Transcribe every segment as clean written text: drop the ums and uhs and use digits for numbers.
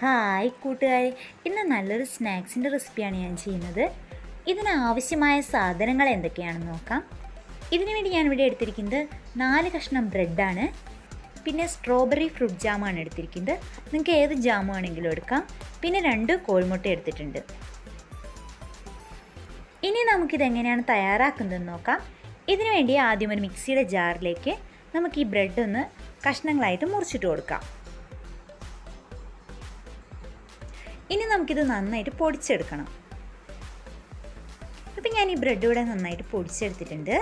Hi കൂട്ടുകാരെ, ഇന്ന് നല്ലൊരു സ്നാക്സിൻ്റെ റെസിപ്പിയാണ് ഞാൻ ചെയ്യുന്നത്. ഇതിനാവശ്യമായ സാധനങ്ങൾ എന്തൊക്കെയാണെന്ന് നോക്കാം. ഇതിനു വേണ്ടി ഞാനിവിടെ എടുത്തിരിക്കുന്നത് 4 കഷ്ണം ബ്രെഡാണ്. പിന്നെ സ്ട്രോബെറി ഫ്രൂട്ട് ജാമാണ് എടുത്തിരിക്കുന്നത്. നിങ്ങൾക്ക് ഏത് ജാം വേണമെങ്കിലും എടുക്കാം. പിന്നെ 2 കോഴിമുട്ട എടുത്തിട്ടുണ്ട്. ഇനി നമുക്കിതെങ്ങനെയാണ് തയ്യാറാക്കുന്നതെന്ന് നോക്കാം. ഇതിനു വേണ്ടി ആദ്യം ഒരു മിക്സിയുടെ ജാറിലേക്ക് നമുക്ക് ഈ ബ്രെഡ് ഒന്ന് കഷ്ണങ്ങളായിട്ട് മുറിച്ചിട്ട് കൊടുക്കാം. ഇനി നമുക്കിത് നന്നായിട്ട് പൊടിച്ചെടുക്കണം. അപ്പം ഞാൻ ഈ ബ്രെഡ് ഇവിടെ നന്നായിട്ട് പൊടിച്ചെടുത്തിട്ടുണ്ട്.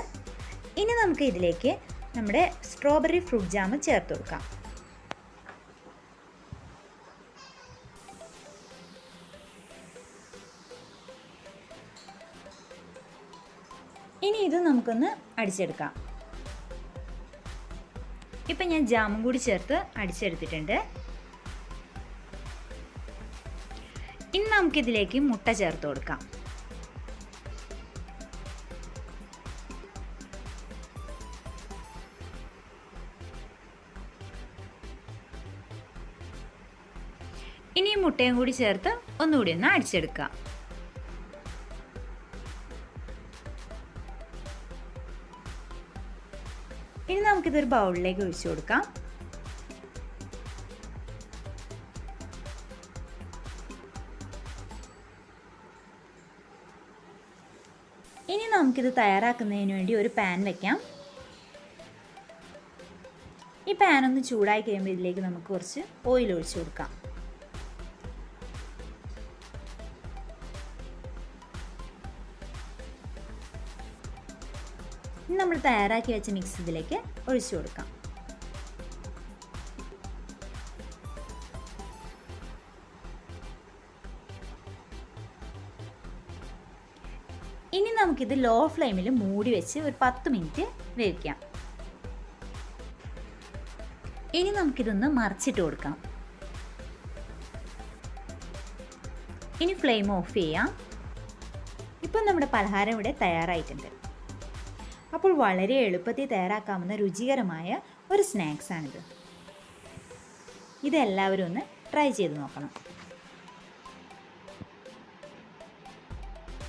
ഇനി നമുക്ക് ഇതിലേക്ക് നമ്മുടെ സ്ട്രോബെറി ഫ്രൂട്ട് ജാം ചേർത്ത് കൊടുക്കാം. ഇനി ഇത് നമുക്കൊന്ന് അടിച്ചെടുക്കാം. ഇപ്പം ഞാൻ ജാമും കൂടി ചേർത്ത് അടിച്ചെടുത്തിട്ടുണ്ട്. ഇനി നമുക്കിതിലേക്ക് മുട്ട ചേർത്ത് കൊടുക്കാം. ഇനി മുട്ടയും കൂടി ചേർത്ത് ഒന്നുകൂടി ഒന്ന് അടിച്ചെടുക്കാം. ഇനി നമുക്കിതൊരു ബൗളിലേക്ക് ഒഴിച്ചു കൊടുക്കാം. ഇനി നമുക്കിത് തയ്യാറാക്കുന്നതിന് വേണ്ടി ഒരു പാൻ വയ്ക്കാം. ഈ പാൻ ഒന്ന് ചൂടായി കഴിയുമ്പോൾ ഇതിലേക്ക് നമുക്ക് കുറച്ച് ഓയിൽ ഒഴിച്ചു കൊടുക്കാം. ഇനി നമ്മൾ തയ്യാറാക്കി വെച്ച മിക്സ് ഇതിലേക്ക് ഒഴിച്ചു കൊടുക്കാം. ഇനി നമുക്കിത് ലോ ഫ്ലെയിമിൽ മൂടി വെച്ച് ഒരു 10 മിനിറ്റ് വേവിക്കാം. ഇനി നമുക്കിതൊന്ന് മറിച്ചിട്ട് കൊടുക്കാം. ഇനി ഫ്ലെയിം ഓഫ് ചെയ്യാം. ഇപ്പം നമ്മുടെ പലഹാരം ഇവിടെ തയ്യാറായിട്ടുണ്ട്. അപ്പോൾ വളരെ എളുപ്പത്തിൽ തയ്യാറാക്കാവുന്ന രുചികരമായ ഒരു സ്നാക്സാണിത്. ഇതെല്ലാവരും ഒന്ന് ട്രൈ ചെയ്ത് നോക്കണം.